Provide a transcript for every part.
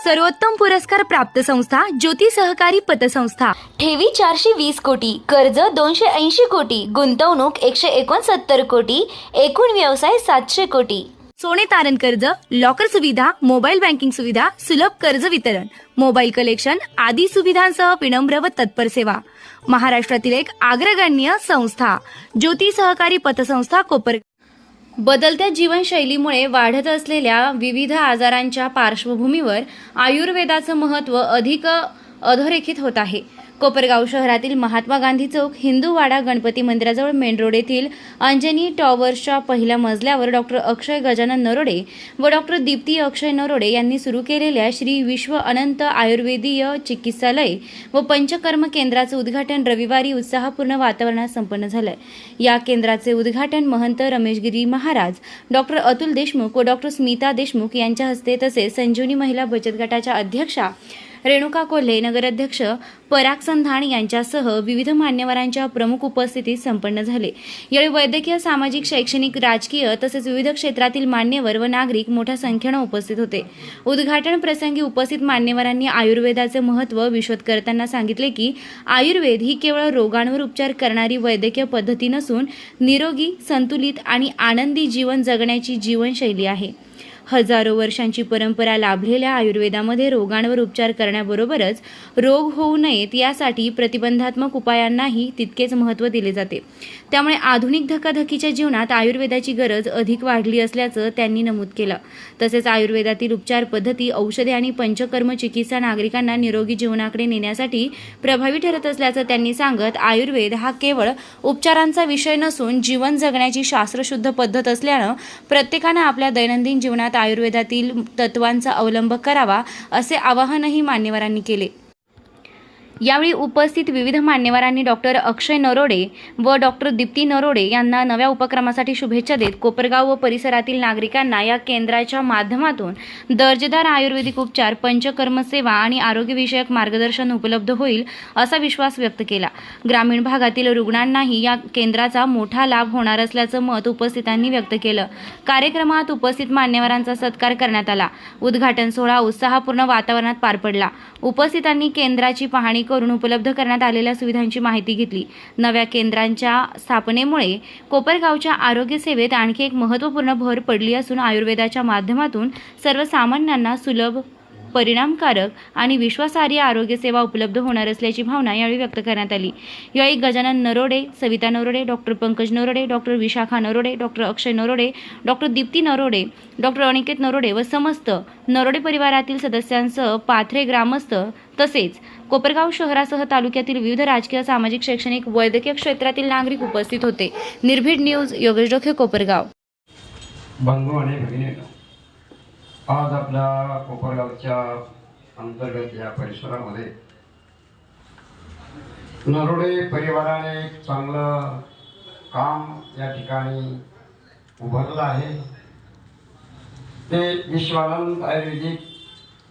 सर्वोत्तम पुरस्कार प्राप्त संस्था ज्योती सहकारी पतसंस्था। ठेवी 420 कोटी, कर्ज 280 कोटी, गुंतवणूक 169 कोटी, एकूण व्यवसाय 700 कोटी। सोने तारण कर्ज, लॉकर सुविधा, मोबाईल बँकिंग सुविधा, सुलभ कर्ज वितरण, मोबाईल कलेक्शन आदी सुविधांसह विनम्र व तत्पर सेवा। महाराष्ट्रातील एक अग्रगण्य संस्था ज्योती सहकारी पतसंस्था कोपर। बदलत्या जीवनशैलीमुळे वाढत असलेल्या विविध आजारांच्या पार्श्वभूमीवर आयुर्वेदाचं महत्त्व अधिक अधोरेखित होत आहे। कोपरगाव शहरातील महात्मा गांधी चौक, हिंदूवाडा गणपती मंदिराजवळ मेन रोड येथील अंजनी टॉवर्सच्या पहिल्या मजल्यावर डॉक्टर अक्षय गजानन नरोडे व डॉक्टर दीप्ती अक्षय नरोडे यांनी सुरू केलेल्या श्री विश्व अनंत आयुर्वेदीय चिकित्सालय व पंचकर्म केंद्राचे उद्घाटन रविवारी उत्साहपूर्ण वातावरणात संपन्न झाले। या केंद्राचे उद्घाटन महंत रमेशगिरी महाराज, डॉक्टर अतुल देशमुख व डॉक्टर स्मिता देशमुख यांच्या हस्ते तसेच संजीवनी महिला बचत गटाच्या अध्यक्षा रेणुका कोल्हे, नगराध्यक्ष पराग संधान यांच्यासह विविध मान्यवरांच्या प्रमुख उपस्थितीत संपन्न झाले। यावेळी वैद्यकीय, सामाजिक, शैक्षणिक, राजकीय तसेच विविध क्षेत्रातील मान्यवर व नागरिक मोठ्या संख्येने उपस्थित होते। उद्घाटन प्रसंगी उपस्थित मान्यवरांनी आयुर्वेदाचे महत्त्व विशद करताना सांगितले की आयुर्वेद ही केवळ रोगांवर उपचार करणारी वैद्यकीय पद्धती नसून निरोगी, संतुलित आणि आनंदी जीवन जगण्याची जीवनशैली आहे। हजारो वर्षांची परंपरा लाभलेल्या आयुर्वेदामध्ये रोगांवर उपचार करण्याबरोबरच रोग होऊ नयेत यासाठी प्रतिबंधात्मक उपायांनाही तितकेच महत्त्व दिले जाते। त्यामुळे आधुनिक धकाधकीच्या जीवनात आयुर्वेदाची गरज अधिक वाढली असल्याचं त्यांनी नमूद केलं। तसेच आयुर्वेदातील उपचार पद्धती, औषधे आणि पंचकर्म चिकित्सा नागरिकांना निरोगी जीवनाकडे नेण्यासाठी प्रभावी ठरत असल्याचं त्यांनी सांगत, आयुर्वेद हा केवळ उपचारांचा विषय नसून जीवन जगण्याची शास्त्रशुद्ध पद्धत असल्यानं प्रत्येकानं आपल्या दैनंदिन जीवनात आयुर्वेदातील तत्वांचा अवलंब करावा असे आवाहनही मान्यवरांनी केले। यावेळी उपस्थित विविध मान्यवरांनी डॉक्टर अक्षय नरोडे व डॉक्टर दीप्ती नरोडे यांना नव्या उपक्रमासाठी शुभेच्छा देत कोपरगाव व परिसरातील नागरिकांना या केंद्राच्या माध्यमातून दर्जेदार आयुर्वेदिक उपचार, पंचकर्म सेवा आणि आरोग्यविषयक मार्गदर्शन उपलब्ध होईल असा विश्वास व्यक्त केला। ग्रामीण भागातील रुग्णांनाही या केंद्राचा मोठा लाभ होणार असल्याचं मत उपस्थितांनी व्यक्त केलं। कार्यक्रमात उपस्थित मान्यवरांचा सत्कार करण्यात आला। उद्घाटन सोहळा उत्साहपूर्ण वातावरणात पार पडला। उपस्थितांनी केंद्राची पाहणी करून उपलब्ध करण्यात आलेल्या सुविधांची माहिती घेतली। नव्या केंद्रांच्या स्थापनेमुळे कोपरगावच्या आरोग्य सेवेत आणखी एक महत्त्वपूर्ण भर पडली असून आयुर्वेदाच्या माध्यमातून सर्वसामान्यांना सुलभ, परिणामकारक आणि विश्वासार्ह आरोग्य सेवा उपलब्ध होणार असल्याची भावना यावेळी व्यक्त करण्यात आली। यावेळी Gajanan Narode, Savita Narode, doctor Pankaj Narode, doctor Vishakha Narode, doctor Akshay Narode, doctor Deepti Narode, doctor Aniket Narode व समस्त नरोडे परिवारातील सदस्यांसह पाथरे ग्रामस्थ तसेच कोपरगाव शहरासह तालुक्यातील विविध राजकीय, सामाजिक, शैक्षणिक, वैद्यकीय क्षेत्रातील नागरिक उपस्थित होते। निर्भीड न्यूज, योगेश डोके, कोपरगाव। बंधू आणि भगिनींनो, आज आपल्या कोपरगावच्या अंतर्गत या परिसरामध्ये नरोडे परिवाराने एक चांगलं काम या ठिकाणी उभारलं आहे। ते विश्वानंद आयुर्वेदिक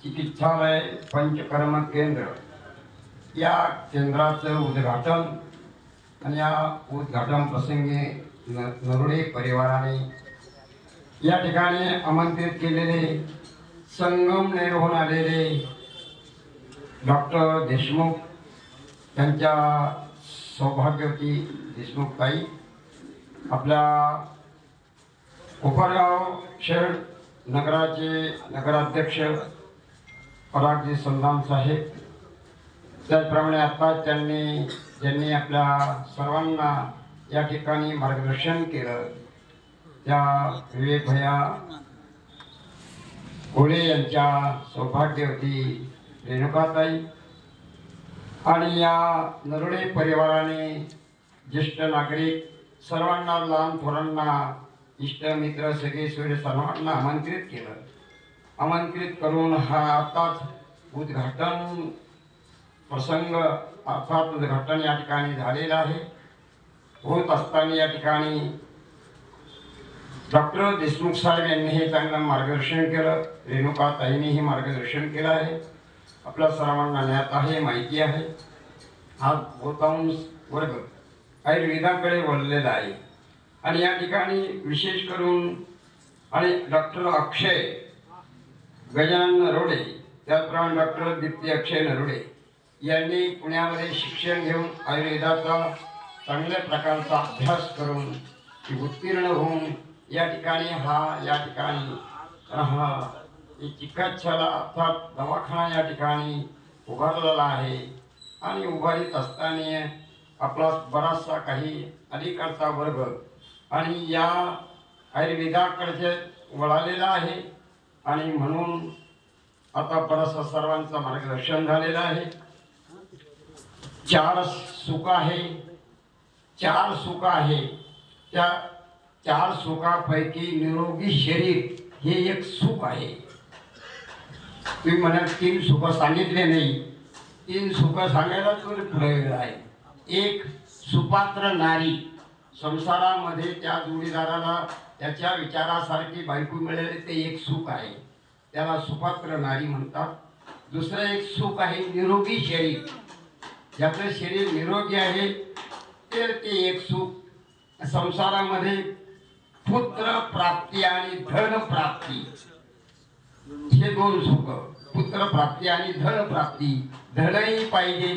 चिकित्सालय पंचकर्म केंद्र या केंद्राचं उद्घाटन आणि या उद्घाटन प्रसंगी नरोडे परिवाराने या ठिकाणी आमंत्रित केलेले संगमनेरहून आलेले डॉक्टर देशमुख यांच्या सौभाग्यवती देशमुख ताई, आपल्या कोपरगाव शहर नगराचे नगराध्यक्ष परागजी संधान साहेब, त्याचप्रमाणे आता ज्यांनी आपल्या सर्वांना या ठिकाणी मार्गदर्शन केलं त्या विवेक भैया कोळे यांच्या सौभाग्यवती रेणुकाताई आणि या नरोडे परिवाराने ज्येष्ठ नागरिक सर्वांना, लहान थोरांना, इष्ट मित्र, सगळे सोयरे सर्वांना आमंत्रित केलं। आमंत्रित करून हा आताच उद्घाटन प्रसंग अर्थात उद्घाटन या ठिकाणी झालेलं आहे। होत असताना या ठिकाणी डॉक्टर देशमुख साहेब यांनी हे चांगलं मार्गदर्शन केलं, रेणुका ताईंनीही मार्गदर्शन केलं आहे। आपल्या सर्वांना ज्ञात आहे, माहिती आहे। हा बहुतांश वर्ग आयुर्वेदाकडे वळलेला आहे आणि या ठिकाणी विशेष करून आणि डॉक्टर अक्षय गजानन नरोडे त्याचप्रमाणे डॉक्टर दीप्ती अक्षय नरुडे यांनी पुण्यामध्ये शिक्षण घेऊन आयुर्वेदाचा चांगल्या प्रकारचा अभ्यास करून उत्तीर्ण होऊन या ठिकाणी चिकित्साला अर्थात दवाखाना या ठिकाणी उभारलेला आहे आणि उभारीत असताना आपला बराचसा काही अलीकडचा वर्ग आणि या आयुर्वेदाकडचे वळालेला आहे आणि म्हणून आता बराचसा सर्वांचं मार्गदर्शन झालेलं आहे. चार सुख आहे त्या चार सुखापैकी निरोगी शरीर हे एक सुख आहे. तुम्ही म्हणाल 3 सुख सांगितले नाही, 3 सुख सांगायला तुम्ही पुढे वेळ आहे. एक सुपात्र नारी, संसारामध्ये त्या जोडीदाराला त्याच्या विचारासारखी बायको मिळाली ते एक सुख आहे, त्याला सुपात्र नारी म्हणतात. दुसरं एक सुख आहे निरोगी शरीर, ज्याचं शरीर निरोगी आहे तर ते एक सुख. संसारामध्ये पुत्र प्राप्ती आणि धन प्राप्ती हे 2 सुख, पुत्र प्राप्ती आणि धन प्राप्ती. धनही पाहिजे,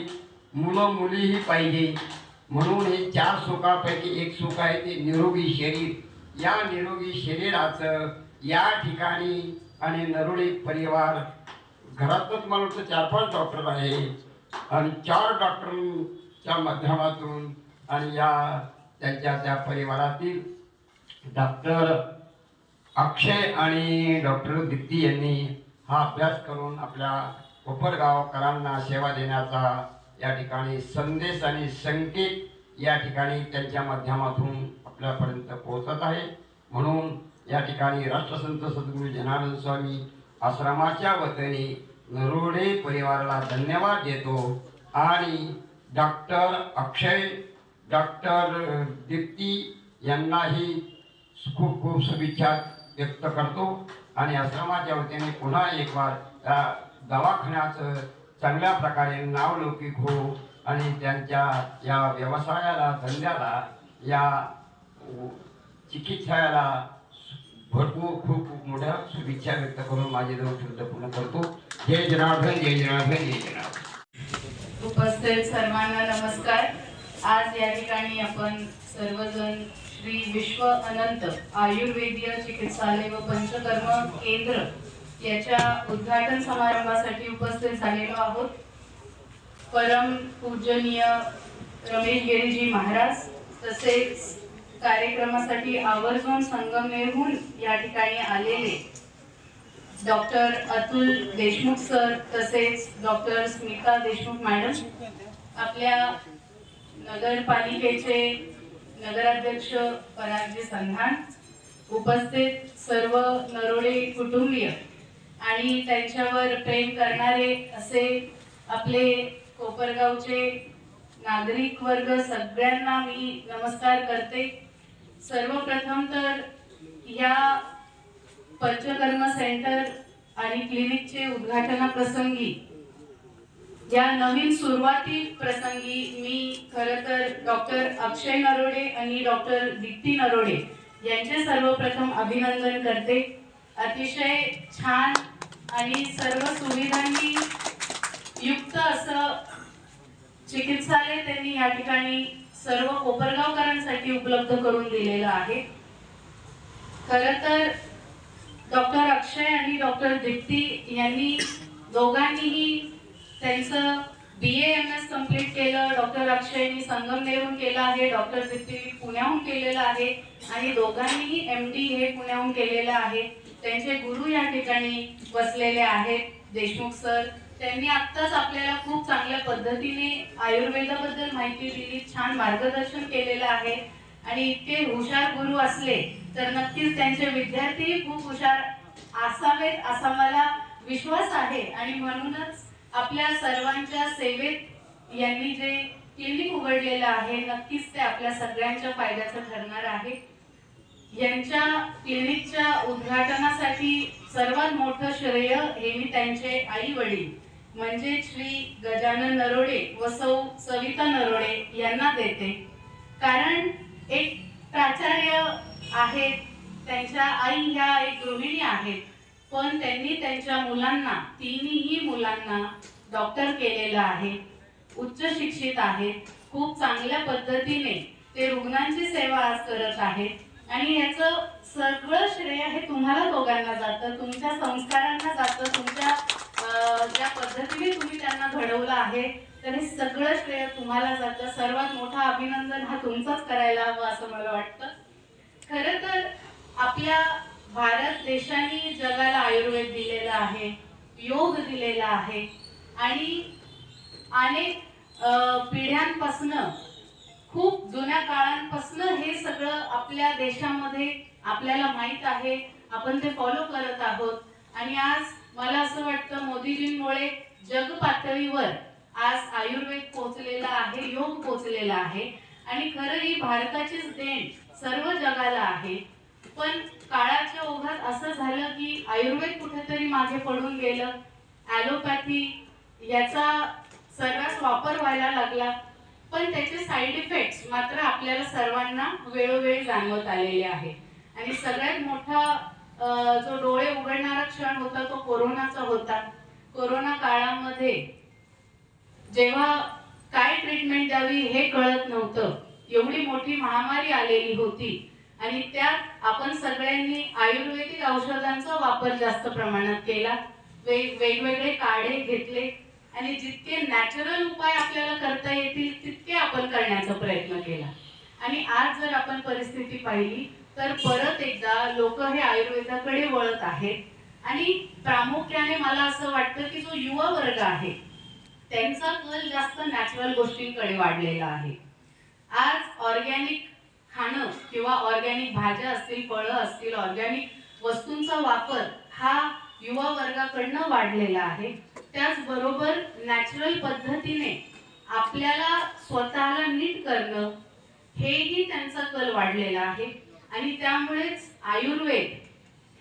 मुलं मुलीही पाहिजे, म्हणून हे 4 सुखापैकी एक सुख आहे ते निरोगी शरीर. या निरोगी शरीराचं या ठिकाणी आणि नरुडे परिवार घरातच मला वाटतं 4-5 डॉक्टर आहे आणि 4 डॉक्टरांच्या माध्यमातून आणि या त्यांच्या त्या परिवारातील डॉक्टर अक्षय आणि डॉक्टर दीप्ती यांनी हा अभ्यास करून आपल्या कोपरगावकरांना सेवा देण्याचा या ठिकाणी संदेश आणि संकेत या ठिकाणी त्यांच्या माध्यमातून आपल्यापर्यंत पोहोचत आहे. म्हणून या ठिकाणी राष्ट्रसंत सद्गुरू जनार्दन स्वामी आश्रमाच्या वतीने नरोडे परिवाराला धन्यवाद देतो आणि डॉक्टर अक्षय डॉक्टर दीप्ती यांनाही खूप खूप शुभेच्छा व्यक्त करतो आणि आश्रमाच्या वतीने पुन्हा एक बार या दवाखान्याचं चांगल्या प्रकारे नावलौकिक हो आणि त्यांच्या या व्यवसायाला धंद्याला या चिकित्साला भरपूर खूप खूप मोठ्या शुभेच्छा व्यक्त करून माझे 2 शब्द पूर्ण करतो. जय जनार्दन, जय जनार्दन, जय जनार्दन. उपस्थित सर्वांना नमस्कार. आज या ठिकाणी आपण सर्वजण श्री विश्व अनंत आयुर्वेदीय चिकित्सालय व पंचकर्म केंद्र याच्या उद्घाटन समारंभासाठी उपस्थित झालेलो आहोत. परम पूजनीय रमेश गिरीजी महाराज तसेच कार्यक्रमासाठी आवर्जून संगमनेरहून या ठिकाणी आलेले डॉक्टर अतुल देशमुख सर तसेच डॉक्टर स्मिता देशमुख मॅडम, आपल्या नगरपालिकेचे नगराध्यक्ष परागजी संधान, उपस्थित सर्व नरोडे कुटुंबीय आणि त्यांच्यावर प्रेम करणारे असे आपले कोपरगावचे नागरिक वर्ग सगळ्यांना मी नमस्कार करते. सर्वप्रथम तर या पंचकर्म सेंटर आणि क्लिनिकचे उद्घाटनाप्रसंगी या नवीन सुरुवाती प्रसंगी मी खरं तर डॉक्टर अक्षय नरोडे आणि डॉक्टर दीप्ती नरोडे यांचे सर्वप्रथम अभिनंदन करते. अतिशय छान आणि सर्व सुविधांनी युक्त असं चिकित्सालय त्यांनी या ठिकाणी सर्व कोपरगावकरांसाठी उपलब्ध करून दिलेलं आहे. खरं तर डॉक्टर अक्षय आणि डॉक्टर दीप्ती यांनी दोघांनीही त्यांचं BA-MS कंप्लीट केलं. डॉक्टर अक्षयनी संगमनेरहून केलं आहे, डॉक्टर दीप्ती पुण्याहून केलेलं आहे आणि दोघांनीही MD हे पुण्याहून केलेलं आहे. त्यांचे गुरु या ठिकाणी बसलेले आहेत देशमुख सर. त्यांनी आत्ताच आपल्याला खूप चांगल्या पद्धतीने आयुर्वेदाबद्दल माहिती दिली, छान मार्गदर्शन केलेलं आहे आणि इतके हुशार गुरु असले तर नक्कीच त्यांचे विद्यार्थी खूप हुशार असावेत असा मला विश्वास आहे आणि म्हणूनच आपल्या सर्वांच्या सेवेत यांनी जे क्लिनिक उघडलेलं आहे नक्कीच ते आपल्या सगळ्यांच्या फायद्याचं ठरणार आहे. यांच्या क्लिनिकच्या उद्घाटनासाठी सर्वात मोठं श्रेय हे मी त्यांचे आई वडील म्हणजे श्री गजानन नरोडे व सौ सविता नरोडे यांना देते. कारण एक प्राचार्य आहेत, त्यांच्या आई ह्या एक गृहिणी आहेत, पण त्यांनी त्यांच्या मुलांना, तिन्ही मुलांना डॉक्टर केलेलं आहे, उच्च शिक्षित आहेत, खूप चांगल्या पद्धतीने ते रुग्णांची सेवा आज करत आहेत आणि याचं सगळं श्रेय हे तुम्हाला दोघांना जातं, तुमच्या संस्कारांना जातं, तुमच्या ज्या पद्धतीने तुम्ही त्यांना घडवलं आहे, तर हे सगळं श्रेय तुम्हाला जातं. सर्वात मोठा अभिनंदन हा तुमचाच करायला हवं असं मला वाटतं. खरं तर आपल्या भारत देशाने जगाला आयुर्वेद दिलेला आहे, योग दिलेला आहे आणि अनेक पिढ्यांपासनं, खूप जुन्या काळांपासनं हे सगळं आपल्या देशामध्ये आपल्याला माहीत आहे, आपण ते फॉलो करत आहोत. आणि आज मला असं वाटतं मोदीजींमुळे जग पातळीवर आज आयुर्वेद पोहोचलेला आहे, योग पोहोचलेला आहे आणि खरं ही भारताचीच देण सर्व जगाला आहे. पण काळाच्या ओघात असं झालं की आयुर्वेद कुठेतरी मागे पडून गेलं, ॲलोपॅथी याचा सर्रास वापर व्हायला लागला, पण त्याचे साईड इफेक्ट्स मात्र आपल्याला सर्वांना वेळोवेळी जाणवत आलेले आहे. आणि सगळ्यात मोठा जो डोळे उघडणारा क्षण होता तो कोरोनाचा होता. कोरोना काळामध्ये जेव्हा काय ट्रीटमेंट द्यावी हे कळत नव्हतं, एवढी मोठी महामारी आलेली होती आणि त्यात आपण सगळ्यांनी आयुर्वेदिक औषधांचा वापर जास्त प्रमाणात केला, वेगवेगळे काढे घेतले आणि जितके नॅचरल उपाय आपल्याला करता येतील तितके आपण करण्याचा प्रयत्न केला. आणि आज जर आपण परिस्थिती पाहिली तर परत एकदा लोक हे आयुर्वेदाकडे वळत आहेत आणि प्रामुख्याने मला असं वाटतं की जो युवा वर्ग आहे त्यांचा कल जास्त नॅचरल गोष्टींकडे वाढलेला आहे. आज ऑर्गॅनिक खाणं किंवा ऑर्गॅनिक भाज्या असतील, फळं असतील, ऑर्गॅनिक वस्तूंचा वापर हा युवा वर्गाकडनं वाढलेला आहे. त्याचबरोबर नॅचरल पद्धतीने आपल्याला स्वतःला नीट करणं हेही त्यांचा कल वाढलेला आहे आणि त्यामुळेच आयुर्वेद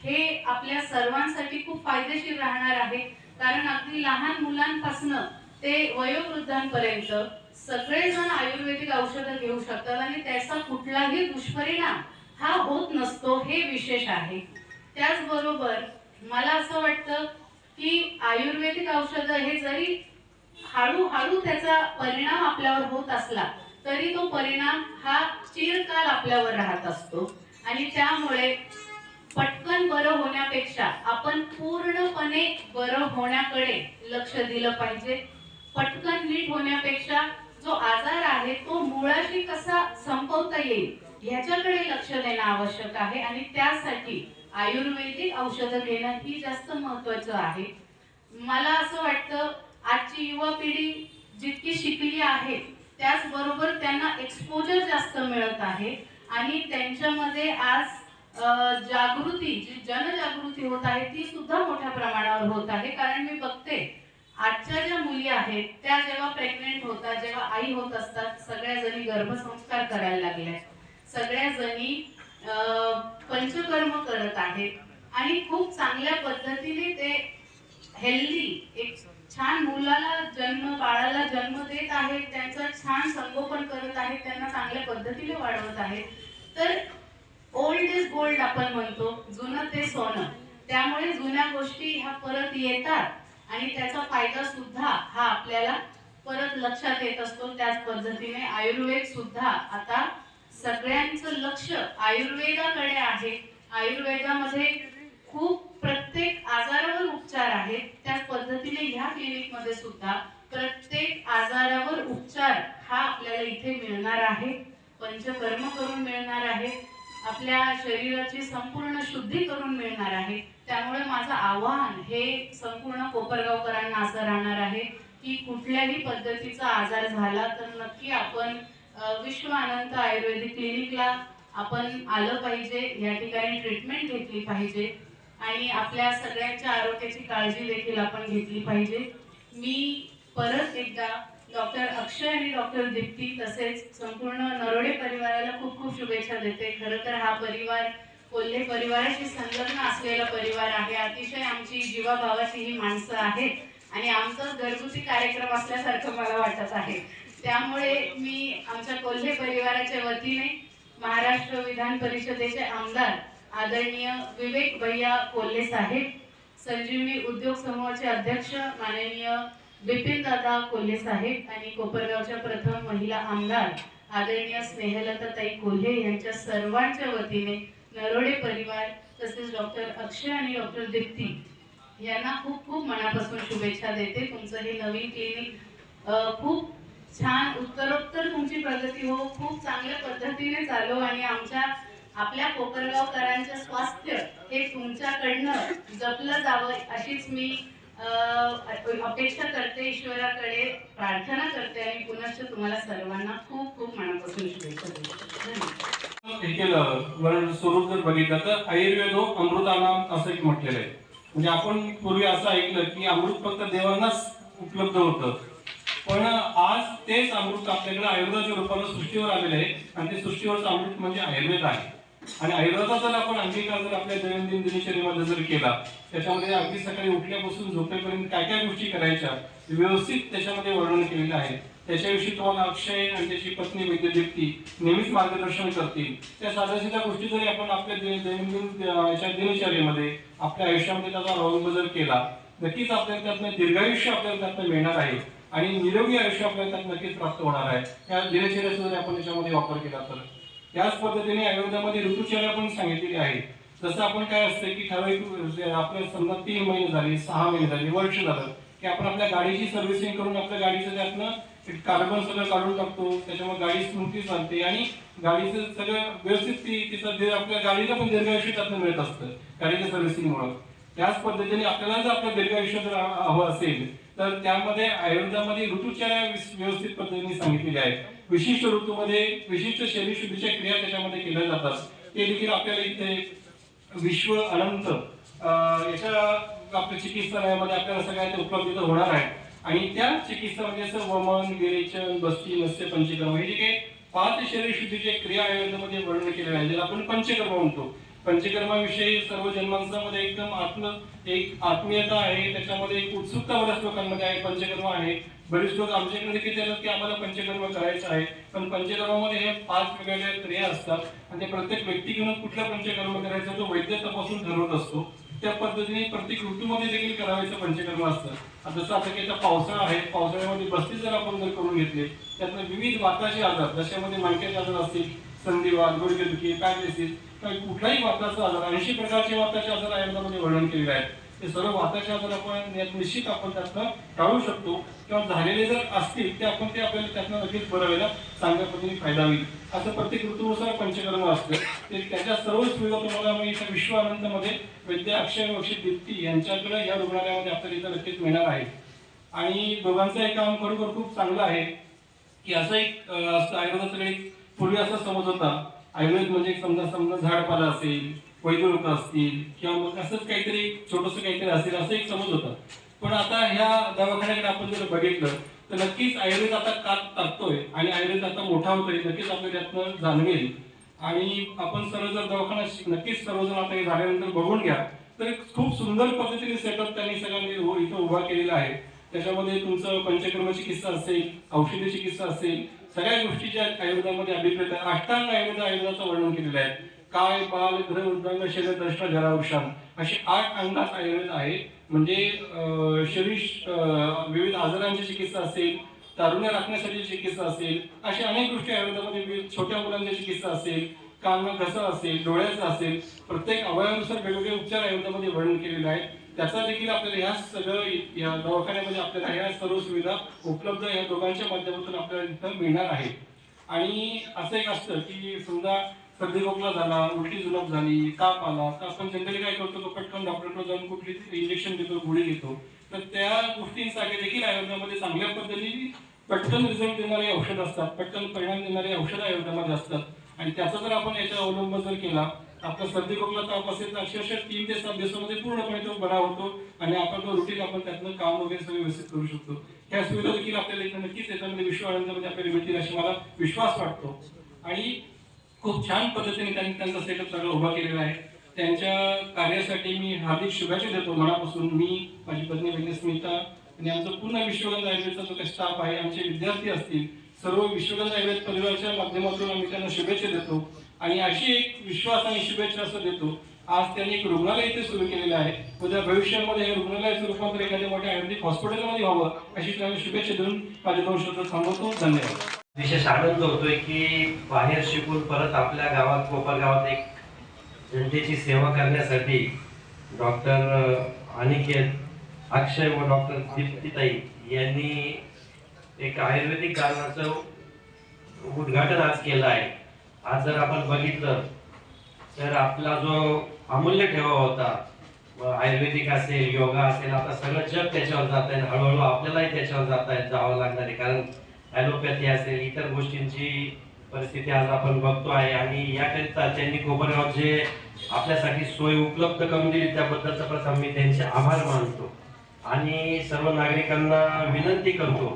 हे आपल्या सर्वांसाठी खूप फायदेशीर राहणार आहे. कारण अगदी लहान मुलांपासनं ते वयोवृद्धांपर्यंत सगळेजण आयुर्वेदिक औषधं घेऊ शकतात आणि त्याचा कुठलाही दुष्परिणाम हा होत नसतो, हे विशेष आहे. त्याचबरोबर मला असं वाटतं की आयुर्वेदिक औषधं हे जरी हळूहळू त्याचा परिणाम आपल्यावर होत असला तरी तो परिणाम हा चिरकाल आपल्यावर राहत असतो आणि त्यामुळे पटकन बरं होण्यापेक्षा आपण पूर्णपणे बरं होण्याकडे लक्ष दिलं पाहिजे. पटकन नीट होण्यापेक्षा जो आजार आहे तो मुळाशी कसा संपवता येईल ह्याच्याकडे लक्ष देणं आवश्यक आहे आणि त्यासाठी आयुर्वेदिक औषधं घेणं ही जास्त महत्त्वाचं आहे. मला असं वाटतं आजची युवा पिढी जितकी शिकली आहे त्याचबरोबर त्यांना एक्सपोजर जास्त मिळत आहे आणि त्यांच्यामध्ये आज जागृती, जी जनजागृती होत आहे ती सुद्धा मोठ्या प्रमाणावर होत आहे. कारण मी बघते आजच्या ज्या मुली आहेत त्या जेव्हा प्रेग्नेंट होतात, जेव्हा आई होत असतात, सगळ्या जणी गर्भसंस्कार करायला लागल्या, सगळ्या जणी पंचकर्म करत आहेत आणि खूप चांगल्या पद्धतीने ते हेल्दी एक छान मुलाला बाळाला जन्म देत आहेत, त्यांचं छान संगोपन करत आहेत, त्यांना चांगल्या पद्धतीने वाढवत आहेत. तर ओल्ड इज गोल्ड आपण म्हणतो, जुनं ते सोनं. त्यामुळे जुन्या गोष्टी ह्या परत येतात आणि त्याचा फायदा सुद्धा हा आपल्याला परत लक्षात येत असतो. त्याच पद्धतीने आयुर्वेद सुद्धा आता सगळ्यांचं लक्ष आयुर्वेदाकडे आहे. आयुर्वेदामध्ये खूप प्रत्येक आजारावर उपचार आहेत. त्याच पद्धतीने ह्या क्लिनिकमध्ये सुद्धा प्रत्येक आजारावर उपचार हा आपल्याला इथे मिळणार आहे, पंचकर्म करून मिळणार आहे, आपल्या शरीराची संपूर्ण शुद्धी करून मिळणार आहे. त्यामुळे माझं आव्हान हे संपूर्ण कोपरगावकरांना असं राहणार आहे की कुठल्याही पद्धतीचा आजार झाला तर नक्की आपण विश्व अनंत आयुर्वेदिक क्लिनिकला आपण आलं पाहिजे, या ठिकाणी ट्रीटमेंट घेतली पाहिजे आणि आपल्या सगळ्यांच्या आरोग्याची काळजी देखील आपण घेतली पाहिजे. मी परत एकदा डॉक्टर अक्षय आणि डॉक्टर दीप्ती तसेच संपूर्ण नरोडे परिवाराला खूप खूप शुभेच्छा देते. खरं तर हा परिवार कोल्हे परिवाराशी संलग्न असलेला परिवार आहे. अतिशय आमची जीवाभावाची ही माणसं आहेत आणि आमचाच घरगुती कार्यक्रम असल्यासारखं मला वाटत आहे. त्यामुळे मी आमच्या कोल्हे परिवाराच्या वतीने महाराष्ट्र विधान परिषदेचे आमदार आदरणीय विवेक भैया कोल्हे साहेब संजीवनी उद्योग समूहाचे अध्यक्ष माननीय बिपिन दादा कोल्हे साहेब आणि कोपरगावच्या प्रथम महिला आमदार आदरणीय स्नेहलताताई कोल्हे यांच्या सर्वांच्या वतीने नरोडे परिवार तसेच डॉक्टर अक्षय आणि डॉक्टर दीप्ती यांना खूप खूप मनापासून शुभेच्छा देते. तुमचं हे नवीन क्लिनिक खूप छान उत्तरोत्तर तुमची प्रगती हो, खूप चांगल्या पद्धतीने चालू आणि आपल्या कोपरगावकरांचं स्वास्थ्य हे तुमच्याकडनं जपलं जावं अशीच मी अपेक्षा करते, ईश्वराकडे प्रार्थना करते आणि पुनश्च तुम्हाला सर्वांना खूप खूप मनापासून शुभेच्छा देते. धन्यवाद. हे केलं वर्ण स्वरूप जर बघितलं तर आयुर्वेदो अमृतानाम असं एक म्हटलेलं आहे. म्हणजे आपण पूर्वी असं ऐकलं की अमृत फक्त देवांनाच उपलब्ध होतं, पण आज तेच अमृत आपल्याकडे आयुर्वेदाच्या रूपानं सृष्टीवर आलेलं आहे आणि ते सृष्टीवरचं अमृत म्हणजे आयुर्वेद आहे. आणि आयुर्वेदाचा जर आपण अंगीकार जर आपल्या दैनंदिन दिनचर्येमध्ये जर केला, त्याच्यामध्ये अगदी सकाळी उठल्यापासून झोपेपर्यंत काय काय गोष्टी करायच्या व्यवस्थित त्याच्यामध्ये वर्णन केलेलं आहे. त्याच्याविषयी तुम्हाला अक्षय आणि त्याची पत्नी वैद्यदीप्ती नेहमीच मार्गदर्शन करतील. त्या साध्या गोष्टी जरी आपण आपल्या दैनंदिन दिनचर्येमध्ये आपल्या आयुष्यामध्ये त्याचा अवलंब जर केला, नक्कीच आपल्याला त्यातनं दीर्घायुष्य आपल्याला त्यातनं मिळणार आहे आणि निरोगी आयुष्य आपल्याला त्यात नक्कीच प्राप्त होणार आहे. त्या दिनचर्येचा जर आपण त्याच्यामध्ये वापर केला तर त्याच पद्धतीने आयुर्वेदामध्ये ऋतुचर्या पण सांगितलेली आहे. जसं आपण काय असतं की ठराविक आपल्या समजा 3 महिने झाले, 6 महिने झाले, वर्ष झालं की आपण आपल्या गाडीची सर्व्हिसिंग करून आपल्या गाडीचं त्यातनं कार्बन सगळं काढून टाकतो, त्याच्यामुळे गाडी स्मूथली चालते आणि गाडीचं सगळं व्यवस्थित तिचं आपल्या गाडीला पण दीर्घायुष्य त्यातनं मिळत असतं गाडीच्या सर्व्हिसिंगमुळे. त्याच पद्धतीने आपल्याला जर आपलं दीर्घायुष्य जर हवं असेल तर त्यामध्ये आयुर्वेदामध्ये ऋतुचर्या व्यवस्थित पद्धतीने सांगितलेली आहे. विशिष्ट ऋतूमध्ये विशिष्ट शरीर शुद्धीच्या क्रिया त्याच्यामध्ये केल्या जातात. ते देखील आपल्याला इथे विश्व अनंत याच्या आपल्या चिकित्सालयामध्ये आपल्याला सगळ्या ते उपलब्ध होणार आहे. आणि त्या चिकित्सामध्ये असं वमन, विरेचन, बस्ती, नस्य, पंचकर्म हे जे काही 5 शरीर शुद्धीच्या क्रिया आयुर्वेदामध्ये वर्णन केलेल्या आहे, ज्याला आपण पंचकर्म म्हणतो. पंचकर्माविषयी सर्व जन्मांमध्ये एकदम एक आत्मीयता आहे, त्याच्यामध्ये एक उत्सुकता बऱ्याच लोकांमध्ये आहे. पंचकर्म आहे, बरेच लोक आमच्याकडे देखील येतात की आम्हाला पंचकर्म करायचं आहे, पण पंचकर्मामध्ये हे 5 वेगवेगळ्या क्रिया असतात आणि ते प्रत्येक व्यक्तीकडून कुठला पंचकर्म करायचा तो वैद्य तपासून ठरवत असतो. त्या पद्धतीने प्रत्येक ऋतूमध्ये देखील करायचं पंचकर्म असतं. जसं आता की पावसाळा आहे, पावसाळ्यामध्ये बस्ती जर आपण जर करून घेतले, त्यातनं विविध वाताचे आजार जशामध्ये मणक्याचे आजार असतील, संधिवात, गुडघेदुखी, पॅरालिसिस, कुठलाही वाताचा आजार, 80 प्रकारचे वाताचे आजार आयुर्वेदामध्ये वर्णन केलेले आहेत. ते सर्व वाताचे आजार आपण निश्चित आपण त्यातनं टाळू शकतो किंवा झालेले जर असतील ते आपण ते आपल्याला त्यातनं नक्कीच बरं व्हायला चांगल्या पद्धतीने फायदा होईल. असं प्रत्येक ऋतूनुसार पंचकर्म असतं. ते त्याच्या सर्व सुविधा तुम्हाला मी इथं विश्व अनंतमध्ये वैद्य अक्षय अक्षय दीप्ती यांच्याकडे या रुग्णालयामध्ये आपल्याला इथं नक्कीच मिळणार आहे. आणि दोघांचं एक काम खरोखर खूप चांगलं आहे की असं एक असं आयुर्वेदाकडे पूर्वी असा समज होता, आयुर्वेद म्हणजे समजा झाडपाला असेल, वैद्यलोक असतील किंवा मग असंच काहीतरी छोटंसं काहीतरी असेल असं एक समज होता. पण आता ह्या दवाखान्याकडे आपण जर बघितलं तर नक्कीच आयुर्वेद आता कात टाकतोय आणि आयुर्वेद आता मोठा होतोय, नक्कीच आपल्याला त्यातनं जाणवेल. आणि आपण सर्व जर दवाखाना नक्कीच सर्वजण आता हे झाल्यानंतर बघून घ्या तर खूप सुंदर पद्धतीने सेटअप त्यांनी सगळ्यांनी इथं उभा केलेला आहे. त्याच्यामध्ये तुमचं पंचकर्म चिकित्सा असेल, औषधी चिकित्सा असेल, सगळ्या गोष्टी ज्या आयुर्वेदामध्ये अभिप्रेत आहे. अष्टांग आयुर्वेदाचं वर्णन केलेलं आहे. काय, बाल, ग्रह, उद्दांग, शरीर, दृष्टा, जरा, औषध अशी 8 अंगात आयुर्वेद आहे. म्हणजे शरीर विविध आजारांची चिकित्सा असेल, तारुण्य राखण्यासाठी चिकित्सा असेल, अशा अनेक गोष्टी आयुर्वेदामध्ये, छोट्या मुलांची चिकित्सा असेल, कान घसा असेल, डोळ्याचा असेल, प्रत्येक अवयवानुसार वेगवेगळे उपचार आयुर्वेदामध्ये वर्णन केलेले आहेत. त्याचा देखील आपल्याला ह्या सगळं या दवाखान्यामध्ये आपल्याला ह्या सर्व सुविधा उपलब्ध या दोघांच्या माध्यमातून आपल्याला इथं मिळणार आहे. आणि असं एक असतं की समजा सर्दी खोकला झाला, उलटी जुलाब झाली, ताप आला तर आपण जनरली काय करतो की पटकन डॉक्टरकडे जाऊन कुठली इंजेक्शन घेतो, गोळी घेतो. तर त्या गोष्टींसाठी देखील आयुर्वेदामध्ये चांगल्या पद्धतीने पटकन रिझल्ट देणारे औषध असतात, पटकन परिणाम देणारे औषधं आयुर्वेदामध्ये असतात. आणि त्याचा जर आपण याचा अवलंब जर केला, आपला सर्दी खोकला ताप असेल तर अक्षरशः 3 ते 7 दिवसामध्ये पूर्णपणे तो बरा होतो आणि आपण तो रुटीन आपण त्यातनं काम वगैरे सगळं व्यवस्थित करू शकतो. ह्या सुविधा देखील आपल्याला इथं नक्कीच याच्यामध्ये विश्व आनंदामध्ये आपल्याला मिळतील अशी मला विश्वास वाटतो. आणि खूप छान पद्धतीने त्यांनी त्यांचा सेटअप सगळं उभा केलेला आहे. त्यांच्या कार्यासाठी मी हार्दिक शुभेच्छा देतो मनापासून. मी, माझी पत्नी वैद्य स्मिता आणि आमचं पूर्ण विश्वगंध आयुर्वेदचा जो काही स्टाफ आहे, आमचे विद्यार्थी असतील, सर्व विश्वगंध आयुर्वेद परिवाराच्या माध्यमातून आम्ही त्यांना शुभेच्छा देतो. आणि अशी एक विश्वास आणि शुभेच्छा असं देतो आज त्यांनी एक रुग्णालय इथे सुरू केलेलं आहे. उद्या भविष्यामध्ये हे रुग्णालयाचं रूपांतर एखाद्या मोठ्या आयुर्वेदिक हॉस्पिटलमध्ये व्हावं अशी त्यांना शुभेच्छा देऊन माझे 2 शब्द थांबवतो. धन्यवाद. विशेष आनंद होतोय की बाहेर शिकून परत आपल्या गावात कोपरगावात एक जनतेची सेवा करण्यासाठी डॉक्टर अनिकेत अक्षय व डॉक्टर दीप्तीताई यांनी एक आयुर्वेदिक कारणाचं उद्घाटन आज केलं आहे. आज जर आपण बघितलं तर आपला जो अमूल्य ठेवा होता आयुर्वेदिक असेल, योगा असेल, आता सगळं जग त्याच्यावर जात आहे. हळूहळू आपल्यालाही त्याच्यावर जावं लागणार आहे, कारण ॲलोपॅथी असेल, इतर गोष्टींची परिस्थिती आज आपण बघतो आहे. आणि याकरिता त्यांनी कोपरगावात जे आपल्यासाठी सोय उपलब्ध करून दिली त्याबद्दलचा प्रथम मी त्यांचे आभार मानतो आणि सर्व नागरिकांना विनंती करतो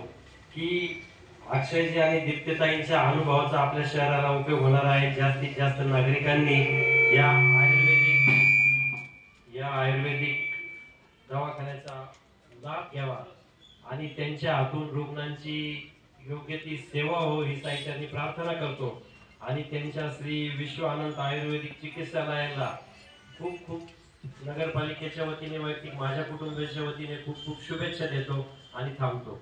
की अक्षयजी आणि दीप्तीताईंच्या अनुभवाचा आपल्या शहराला उपयोग होणार आहे. जास्तीत जास्त नागरिकांनी या आयुर्वेदिक दवाखान्याचा लाभ घ्यावा आणि त्यांच्या हातून रुग्णांची योग्य ती सेवा हो ही साहित्याने प्रार्थना करतो. आणि त्यांच्या श्री विश्व आनंद आयुर्वेदिक चिकित्सालयाला खूप खूप नगरपालिकेच्या वतीने वैयक्तिक माझ्या कुटुंबियाच्या वतीने खूप खूप शुभेच्छा देतो आणि थांबतो.